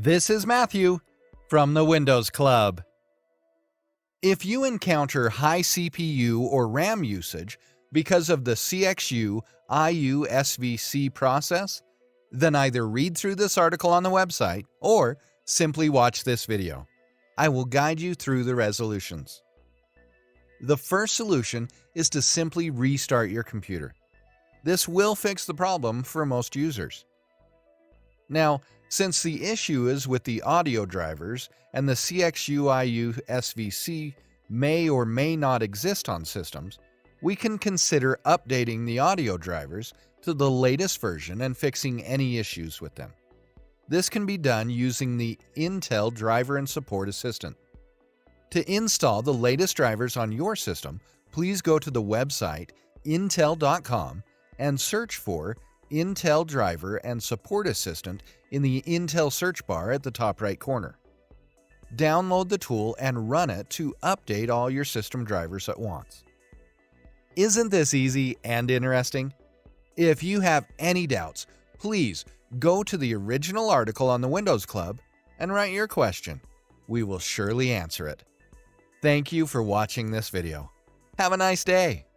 This is Matthew from the Windows Club. If you encounter high CPU or RAM usage because of the CxUIUSvc process, then either read through this article on the website or simply watch this video. I will guide you through the resolutions. The first solution is to simply restart your computer. This will fix the problem for most users. Now, since the issue is with the audio drivers and the CxUIUSvc may or may not exist on systems, we can consider updating the audio drivers to the latest version and fixing any issues with them. This can be done using the Intel Driver and Support Assistant. To install the latest drivers on your system, please go to the website intel.com and search for Intel Driver and Support Assistant in the Intel search bar at the top right corner. Download the tool and run it to update all your system drivers at once. Isn't this easy and interesting? If you have any doubts, please go to the original article on the Windows Club and write your question. We will surely answer it. Thank you for watching this video. Have a nice day.